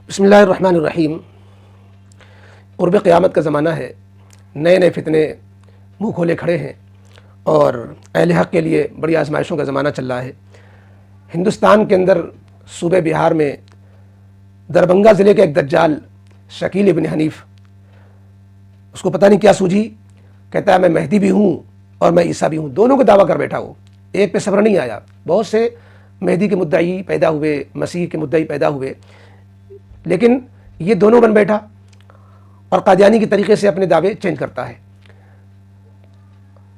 بسم اللہ الرحمن الرحیم۔ قرب قیامت کا زمانہ ہے، نئے نئے فتنے منہ کھولے کھڑے ہیں اور اہل حق کے لیے بڑی آزمائشوں کا زمانہ چل رہا ہے۔ ہندوستان کے اندر صوبہ بہار میں دربھنگہ ضلع کے ایک دجال شکیل ابن حنیف، اس کو پتہ نہیں کیا سوجھی، کہتا ہے میں مہدی بھی ہوں اور میں عیسیٰ بھی ہوں، دونوں کو دعویٰ کر بیٹھا۔ وہ ایک پہ صبر نہیں آیا، بہت سے مہدی کے مدعی پیدا ہوئے، مسیح کے مدعی پیدا ہوئے، لیکن یہ دونوں بن بیٹھا اور قادیانی کے طریقے سے اپنے دعوے چینج کرتا ہے۔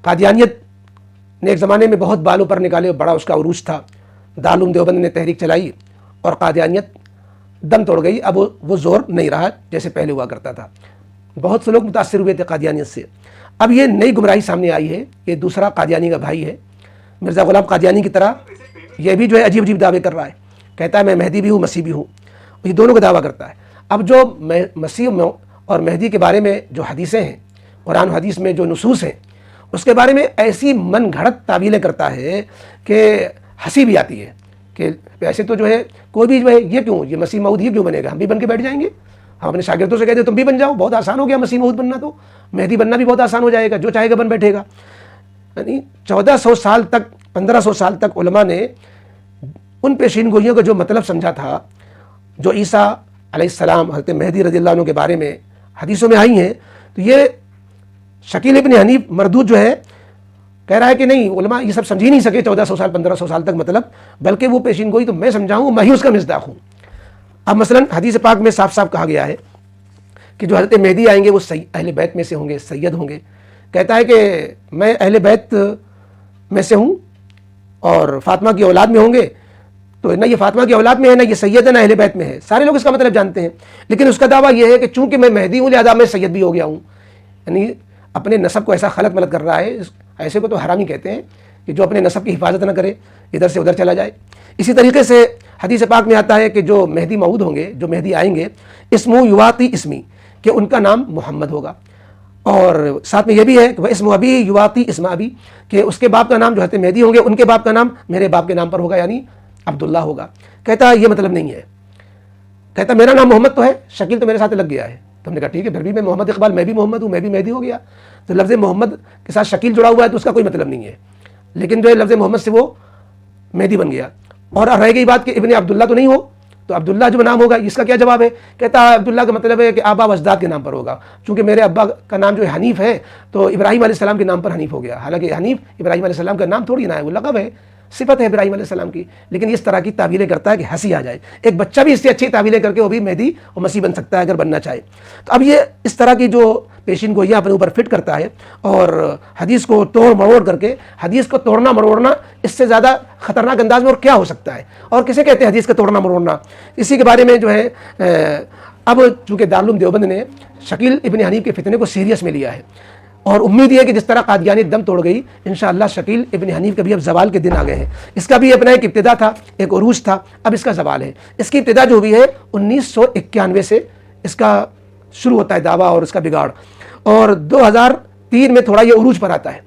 قادیانیت نے ایک زمانے میں بہت بالوں پر نکالے، بڑا اس کا عروج تھا، دارالعلوم دیوبند نے تحریک چلائی اور قادیانیت دم توڑ گئی۔ اب وہ زور نہیں رہا جیسے پہلے ہوا کرتا تھا، بہت سے لوگ متاثر ہوئے تھے قادیانیت سے۔ اب یہ نئی گمراہی سامنے آئی ہے، یہ دوسرا قادیانی کا بھائی ہے، مرزا غلام قادیانی کی طرح یہ بھی جو ہے عجیب عجیب دعوے کر رہا ہے، کہتا ہے میں مہدی بھی ہوں مسیح بھی ہوں، یہ دونوں کا دعویٰ کرتا ہے۔ اب جو مسیح اور مہدی کے بارے میں جو حدیثیں ہیں، قرآن و حدیث میں جو نصوص ہیں، اس کے بارے میں ایسی من گھڑت تعویلیں کرتا ہے کہ ہنسی بھی آتی ہے کہ ایسے تو جو ہے کوئی بھی جو ہے یہ مسیح موعود یہ کیوں بنے گا، ہم بھی بن کے بیٹھ جائیں گے، ہم اپنے شاگردوں سے کہتے ہیں تم بھی بن جاؤ، بہت آسان ہو گیا مسیح موعود بننا، تو مہدی بننا بھی بہت آسان ہو جائے گا، جو چاہے گا بن بیٹھے گا۔ یعنی 1400 سال تک 1500 سال تک علماء نے ان پیشین گوئیوں کا جو مطلب سمجھا تھا، جو عیسیٰ علیہ السلام حضرت مہدی رضی اللہ عنہ کے بارے میں حدیثوں میں آئی ہیں، تو یہ شکیل ابن حنیف مردود جو ہے کہہ رہا ہے کہ نہیں، علماء یہ سب سمجھ ہی نہیں سکے 1400 سال 1500 سال تک مطلب، بلکہ وہ پیشین گوئی تو میں سمجھاؤں، میں ہی اس کا مصداق ہوں۔ اب مثلا حدیث پاک میں صاف صاف کہا گیا ہے کہ جو حضرت مہدی آئیں گے وہ اہل بیت میں سے ہوں گے، سید ہوں گے۔ کہتا ہے کہ میں اہل بیت میں سے ہوں اور فاطمہ کی اولاد میں ہوں گے، تو نہ یہ فاطمہ کی اولاد میں ہے، نہ یہ سید ہے، نہ اہل بیت میں ہے۔ سارے لوگ اس کا مطلب جانتے ہیں، لیکن اس کا دعویٰ یہ ہے کہ چونکہ میں مہدی ہوں لہذا میں سید بھی ہو گیا ہوں۔ یعنی اپنے نسب کو ایسا خلط ملط کر رہا ہے، ایسے کو تو حرامی کہتے ہیں کہ جو اپنے نسب کی حفاظت نہ کرے، ادھر سے ادھر چلا جائے۔ اسی طریقے سے حدیث پاک میں آتا ہے کہ جو مہدی موعود ہوں گے، جو مہدی آئیں گے، اسمو یواطی اسمی، کہ ان کا نام محمد ہوگا، اور ساتھ میں یہ بھی ہے کہ وہ اسم ابی یواطی اسم ابی، کہ اس کے باپ کا نام جو حضرت مہدی ہوں گے ان کے باپ کا نام میرے باپ کے نام پر ہوگا، یعنی عبداللہ ہوگا۔ کہتا ہے یہ مطلب نہیں ہے، کہتا میرا نام محمد تو ہے، شکیل تو میرے ساتھ لگ گیا ہے۔ تو ہم نے کہا ٹھیک ہے، پھر بھی میں محمد اقبال، میں بھی محمد ہوں، میں بھی مہدی ہو گیا۔ تو لفظ محمد کے ساتھ شکیل جڑا ہوا ہے تو اس کا کوئی مطلب نہیں ہے، لیکن جو ہے لفظ محمد سے وہ مہدی بن گیا۔ اور رہ گئی بات کہ ابن عبداللہ تو نہیں ہو، تو عبداللہ جو نام ہوگا اس کا کیا جواب ہے؟ کہتا ہے عبداللہ کا مطلب ہے کہ آبا و اجداد کے نام پر ہوگا، چونکہ میرے ابا کا نام جو ہے حنیف ہے تو ابراہیم علیہ السلام کے نام پر حنیف ہو گیا، حالانکہ حنیف ابراہیم علیہ السلام کا نام تھوڑی نہ ہے، وہ لقب ہے، صفت ہے ابراہیم علیہ السلام کی، لیکن اس طرح کی تعویلیں کرتا ہے کہ ہنسی آ جائے۔ ایک بچہ بھی اس سے اچھی تعویلیں کر کے وہ بھی مہدی اور مسیح بن سکتا ہے اگر بننا چاہے۔ تو اب یہ اس طرح کی جو پیشین گوئیاں اپنے اوپر فٹ کرتا ہے اور حدیث کو توڑ مروڑ کر کے، حدیث کو توڑنا مروڑنا اس سے زیادہ خطرناک انداز میں اور کیا ہو سکتا ہے؟ اور کسے کہتے ہیں حدیث کا توڑنا مروڑنا؟ اسی کے بارے میں جو ہے اب چونکہ دارالعلوم دیوبند نے شکیل ابن حنیف کے فتنے کو سیریس میں لیا ہے، اور امید یہ ہے کہ جس طرح قادیانیت دم توڑ گئی، انشاءاللہ شکیل ابن حنیف کا بھی اب زوال کے دن آ گئے ہیں۔ اس کا بھی اپنا ایک ابتدا تھا، ایک عروج تھا، اب اس کا زوال ہے۔ اس کی ابتدا جو ہوئی ہے 1991 سے اس کا شروع ہوتا ہے دعویٰ اور اس کا بگاڑ، اور 2003 میں تھوڑا یہ عروج پر آتا ہے۔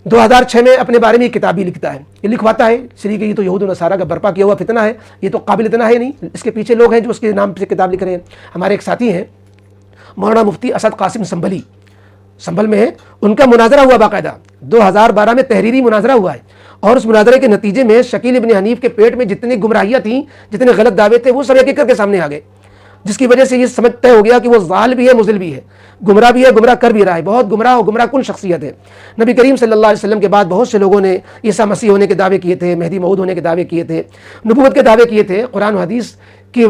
2006 میں اپنے بارے میں یہ کتاب بھی لکھتا ہے، یہ لکھواتا ہے اس لیے کہ یہ تو یہود و نصارہ کا برپا کیا ہوا فتنہ ہے، یہ تو قابل اتنا ہے نہیں، اس کے پیچھے لوگ ہیں جو اس کے نام سے کتاب لکھ رہے ہیں۔ ہمارے ایک ساتھی ہیں مولانا مفتی اسد قاسم سنبھلی، سنبھل میں ہے، ان کا مناظرہ ہوا باقاعدہ 2012 میں تحریری مناظرہ ہوا ہے، اور اس مناظرے کے نتیجے میں شکیل ابن حنیف کے پیٹ میں جتنی گمراہیاں تھیں، جتنے غلط دعوے تھے، وہ سب ایک ایک کر کے سامنے آ گئے، جس کی وجہ سے یہ سمجھ طے ہو گیا کہ وہ ضال بھی ہے، مضل بھی ہے، گمراہ بھی ہے، گمراہ کر بھی رہا ہے، بہت گمراہ اور گمراہ کن شخصیت ہے۔ نبی کریم صلی اللہ علیہ وسلم کے بعد بہت سے لوگوں نے عیسیٰ مسیح ہونے کے دعوے کیے تھے، مہدی موعود ہونے کے دعوے کیے تھے، نبوت کے دعوے کیے تھے، قرآن و حدیث کی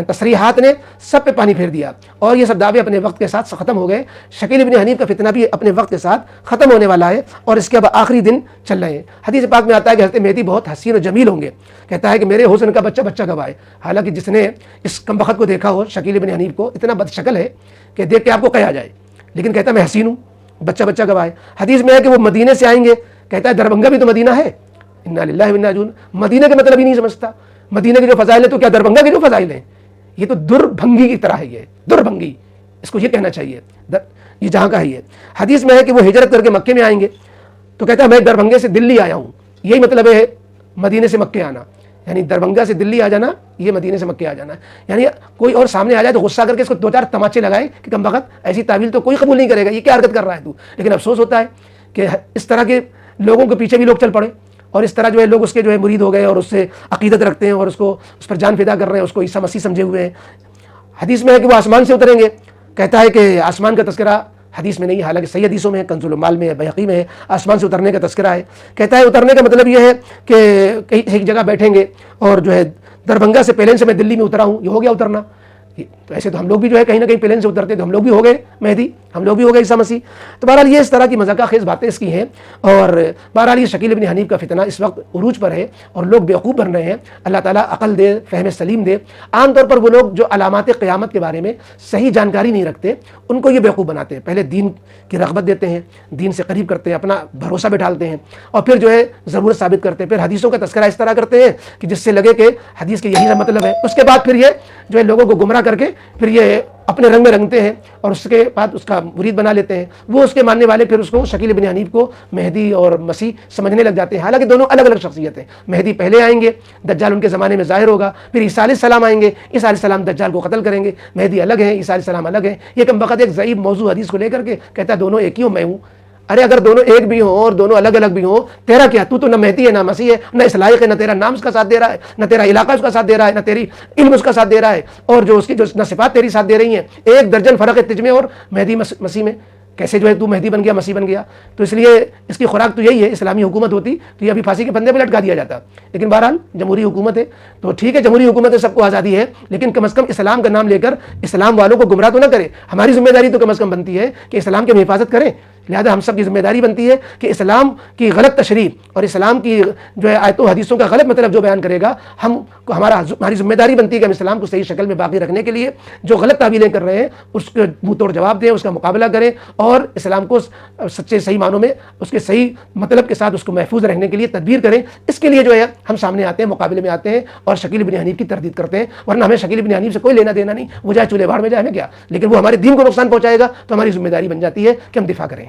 تصریحات نے سب پہ پانی پھیر دیا، اور یہ سب دعوے اپنے وقت کے ساتھ ختم ہو گئے۔ شکیل ابن حنیف کا فتنہ بھی اپنے وقت کے ساتھ ختم ہونے والا ہے، اور اس کے اب آخری دن چل رہے ہیں۔ حدیث پاک میں آتا ہے کہ حضرت مہدی بہت حسین و جمیل ہوں گے، کہتا ہے کہ میرے حسن کا بچہ بچہ گوائے، حالانکہ جس نے اس کم بخت کو دیکھا ہو شکیل ابن حنیف کو، اتنا بد شکل ہے کہ دیکھ کے آپ کو کہا جائے، لیکن کہتا ہے میں حسین ہوں، بچہ بچہ گوائے۔ حدیث میں ہے کہ وہ مدینے سے آئیں گے، کہتا ہے دربھنگہ بھی تو مدینہ ہے، انا للہ و انا الیہ راجعون، مدینہ کے مطلب ہی نہیں سمجھتا، مدینہ کے جو فضائل ہیں تو کیا دربھنگہ کے جو فضائل ہیں؟ یہ تو دربھنگی کی طرح ہے، یہ دربھنگی، اس کو یہ کہنا چاہیے، یہ جہاں کا ہے۔ یہ حدیث میں ہے کہ وہ ہجرت کر کے مکے میں آئیں گے، تو کہتا ہے میں دربھنگے سے دلی آیا ہوں، یہی مطلب ہے مدینے سے مکے آنا، یعنی دربھنگہ سے دلی آ جانا یہ مدینے سے مکے آ جانا ہے. یعنی کوئی اور سامنے آ جائے تو غصہ کر کے اس کو 2-4 تماچے لگائے کہ کم بخت ایسی تعویل تو کوئی قبول نہیں کرے گا, یہ کیا حرکت کر رہا ہے تو. لیکن افسوس ہوتا ہے کہ اس طرح کے لوگوں کے پیچھے بھی لوگ چل پڑے, اور اس طرح جو ہے لوگ اس کے جو ہے مرید ہو گئے اور اس سے عقیدت رکھتے ہیں اور اس پر جان فدا کر رہے ہیں, اس کو عیسیٰ مسیح سمجھے ہوئے ہیں. حدیث میں ہے کہ وہ آسمان سے اتریں گے, کہتا ہے کہ آسمان کا تذکرہ حدیث میں نہیں, حالانکہ صحیح حدیثوں میں ہے, کنز المال میں ہے, بحقی میں ہے, آسمان سے اترنے کا تذکرہ ہے. کہتا ہے اترنے کا مطلب یہ ہے کہ کہیں ایک جگہ بیٹھیں گے اور جو ہے دربھنگہ سے پلین سے میں دلی میں اترا ہوں, یہ ہو گیا اترنا. تو ایسے تو ہم لوگ بھی جو ہے کہیں نہ کہیں پلین سے اترتے تو ہم لوگ بھی ہو گئے مہدی, ہم لوگ بھی ہو گئے عیسیٰ مسیح. تو بہرحال یہ اس طرح کی مذاقہ خیز باتیں اس کی ہیں, اور بہرحال یہ شکیل بن حنیف کا فتنہ اس وقت عروج پر ہے اور لوگ بیوقوف بن رہے ہیں. اللہ تعالیٰ عقل دے, فہم سلیم دے. عام طور پر وہ لوگ جو علامات قیامت کے بارے میں صحیح جانکاری نہیں رکھتے ان کو یہ بیوقوف بناتے ہیں. پہلے دین کی رغبت دیتے ہیں, دین سے قریب کرتے ہیں, اپنا بھروسہ بٹھالتے ہیں, اور پھر جو ہے ضرورت ثابت کرتے ہیں, پھر حدیثوں کا تذکرہ اس طرح کرتے ہیں کہ جس سے لگے کہ حدیث کے یہی مطلب ہے. اس کے بعد پھر یہ جو ہے لوگوں کو گمراہ کر کے پھر یہ اپنے رنگ میں رنگتے ہیں اور اس کے بعد اس کا مرید بنا لیتے ہیں. وہ اس کے ماننے والے پھر اس کو شکیل بن حنیف کو مہدی اور مسیح سمجھنے لگ جاتے ہیں, حالانکہ دونوں الگ الگ شخصیتیں. مہدی پہلے آئیں گے, دجال ان کے زمانے میں ظاہر ہوگا, پھر عیسیٰ علیہ السلام آئیں گے, عیسیٰ علیہ السلام دجال کو قتل کریں گے. مہدی الگ ہیں, عیسیٰ علیہ السلام الگ ہیں. یہ کم بخت ایک ضعیف موضوع حدیث کو لے کر کے کہتا ہے دونوں ایک ہی ہوں, میں ہوں. ارے اگر دونوں ایک بھی ہوں اور دونوں الگ الگ بھی ہوں, تیرا کیا؟ تو نہ مہدی ہے نہ مسیح ہے, نہ اس لائق ہے, نہ تیرا نام اس کا ساتھ دے رہا ہے, نہ تیرا علاقہ اس کا ساتھ دے رہا ہے, نہ تیری علم اس کا ساتھ دے رہا ہے, اور جو اس کی جو نہ صفات تیری ساتھ دے رہی ہیں. 1 درجن فرق ہے تجھ میں اور مہدی مسیح میں. کیسے جو ہے تو مہدی بن گیا, مسیح بن گیا؟ تو اس لیے اس کی خوراک تو یہی ہے. اسلامی حکومت ہوتی تو یہ ابھی پھانسی کے پھندے پہ لٹکا دیا جاتا. لیکن بہرحال جمہوری حکومت ہے تو ٹھیک ہے, جمہوری حکومت ہے, سب کو آزادی ہے, لیکن کم از کم اسلام کا نام لے کر اسلام والوں کو گمراہ تو نہ کرے. ہماری ذمہ داری تو کم از کم بنتی ہے کہ اسلام کی ہم حفاظت کریں. لہذا ہم سب کی ذمہ داری بنتی ہے کہ اسلام کی غلط تشریح اور اسلام کی جو ہے آیتوں حدیثوں کا غلط مطلب جو بیان کرے گا, ہماری ذمہ داری بنتی ہے کہ ہم اسلام کو صحیح شکل میں باقی رکھنے کے لیے جو غلط تعبیریں کر رہے ہیں اس کے منہ توڑ جواب دیں, اس کا مقابلہ کریں, اور اسلام کو سچے صحیح معنوں میں اس کے صحیح مطلب کے ساتھ اس کو محفوظ رہنے کے لیے تدبیر کریں. اس کے لیے جو ہے ہم سامنے آتے ہیں, مقابلے میں آتے ہیں اور شکیل بن حنیف کی تردید کرتے ہیں. ورنہ ہمیں شکیل بن حنیف سے کوئی لینا دینا نہیں, وہ جائے چولہے بھاڑ میں جائے, ہمیں کیا. لیکن وہ ہمارے دین کو نقصان پہنچائے گا تو ہماری ذمہ داری بن جاتی ہے کہ ہم دفاع کریں.